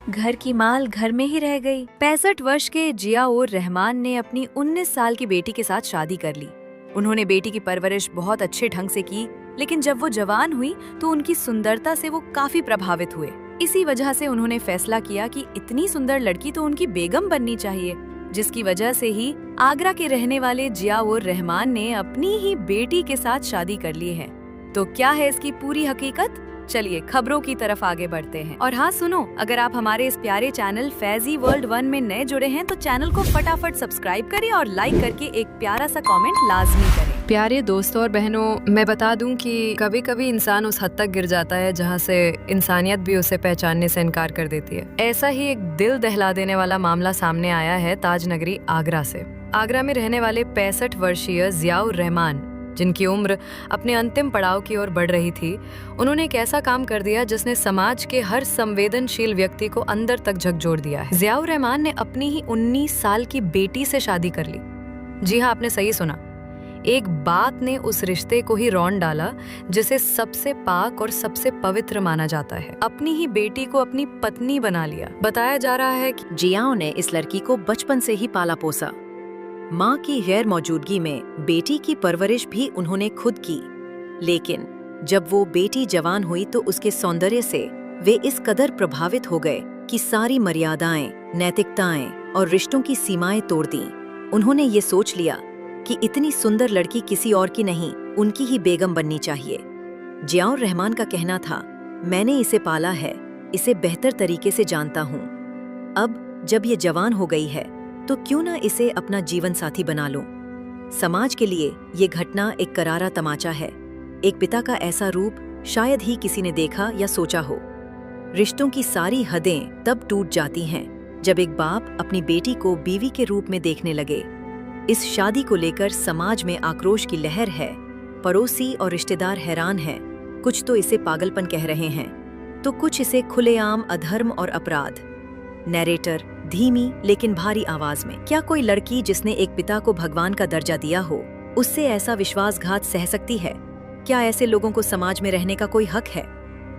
घर की माल घर में ही रह गई। 65 वर्ष के जियाउर रहमान ने अपनी 19 साल की बेटी के साथ शादी कर ली। उन्होंने बेटी की परवरिश बहुत अच्छे ढंग से की, लेकिन जब वो जवान हुई तो उनकी सुंदरता से वो काफी प्रभावित हुए। इसी वजह से उन्होंने फैसला किया कि इतनी सुंदर लड़की तो उनकी बेगम बननी चाहिए, जिसकी वजह से ही आगरा के रहने वाले जियाउर रहमान ने अपनी ही बेटी के साथ शादी कर ली है। तो क्या है इसकी पूरी हकीकत? चलिए खबरों की तरफ आगे बढ़ते हैं। और हाँ सुनो, अगर आप हमारे इस प्यारे चैनल फैजी वर्ल्ड 1 में नए जुड़े हैं तो चैनल को फटाफट सब्सक्राइब करें और लाइक करके एक प्यारा सा कमेंट लाजमी करें। प्यारे दोस्तों और बहनों, मैं बता दूं कि कभी कभी इंसान उस हद तक गिर जाता है जहां से इंसानियत भी उसे पहचानने से इनकार कर देती है। ऐसा ही एक दिल दहला देने वाला मामला सामने आया है ताज नगरी आगरा से। आगरा में रहने वाले 65 वर्षीय जियाउर रहमान, जिनकी उम्र अपने अंतिम पड़ाव की ओर बढ़ रही थी, उन्होंने एक ऐसा काम कर दिया जिसने समाज के हर संवेदनशील व्यक्ति को अंदर तक झकझोर दिया है। जियाउर रहमान ने अपनी ही 19 साल की बेटी से शादी कर ली। जी हाँ, आपने सही सुना। एक बात ने उस रिश्ते को ही रौंद डाला जिसे सबसे पाक और सबसे पवित्र माना जाता है। अपनी ही बेटी को अपनी पत्नी बना लिया। बताया जा रहा है कि जियाओ ने इस लड़की को बचपन से ही पाला पोसा। माँ की गैर मौजूदगी में बेटी की परवरिश भी उन्होंने खुद की, लेकिन जब वो बेटी जवान हुई तो उसके सौंदर्य से वे इस कदर प्रभावित हो गए कि सारी मर्यादाएं, नैतिकताएं और रिश्तों की सीमाएं तोड़ दी। उन्होंने ये सोच लिया कि इतनी सुंदर लड़की किसी और की नहीं, उनकी ही बेगम बननी चाहिए। जियाउर रहमान का कहना था, मैंने इसे पाला है, इसे बेहतर तरीके से जानता हूँ। अब जब ये जवान हो गई है तो क्यों ना इसे अपना जीवन साथी बना लूं। समाज के लिए ये घटना एक करारा तमाचा है। एक पिता का ऐसा रूप शायद ही किसी ने देखा या सोचा हो। रिश्तों की सारी हदें तब टूट जाती हैं जब एक बाप अपनी बेटी को बीवी के रूप में देखने लगे। इस शादी को लेकर समाज में आक्रोश की लहर है। पड़ोसी और रिश्तेदार हैरान हैं। कुछ तो इसे पागलपन कह रहे हैं, तो कुछ इसे खुलेआम अधर्म और अपराध। नैरेटर धीमी लेकिन भारी आवाज में, क्या कोई लड़की जिसने एक पिता को भगवान का दर्जा दिया हो, उससे ऐसा विश्वासघात सह सकती है? क्या ऐसे लोगों को समाज में रहने का कोई हक है?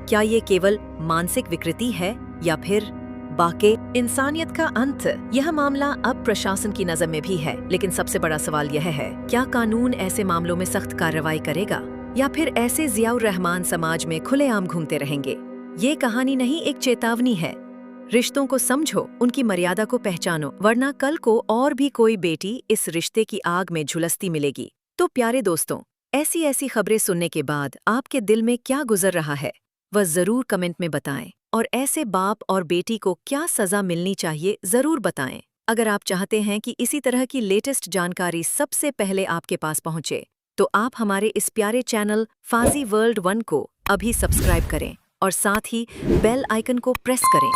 क्या ये केवल मानसिक विकृति है या फिर वाकई इंसानियत का अंत? यह मामला अब प्रशासन की नजर में भी है, लेकिन सबसे बड़ा सवाल यह है, क्या कानून ऐसे मामलों में सख्त कार्रवाई करेगा या फिर ऐसे जियाउर रहमान समाज में खुलेआम घूमते रहेंगे? ये कहानी नहीं, एक चेतावनी है। रिश्तों को समझो, उनकी मर्यादा को पहचानो, वरना कल को और भी कोई बेटी इस रिश्ते की आग में झुलसती मिलेगी। तो प्यारे दोस्तों, ऐसी ऐसी खबरें सुनने के बाद आपके दिल में क्या गुजर रहा है, वह जरूर कमेंट में बताएं। और ऐसे बाप और बेटी को क्या सजा मिलनी चाहिए, जरूर बताएं। अगर आप चाहते हैं कि इसी तरह की लेटेस्ट जानकारी सबसे पहले आपके पास पहुंचे, तो आप हमारे इस प्यारे चैनल फाजी वर्ल्ड 1 को अभी सब्सक्राइब करें और साथ ही बेल आइकन को प्रेस करें।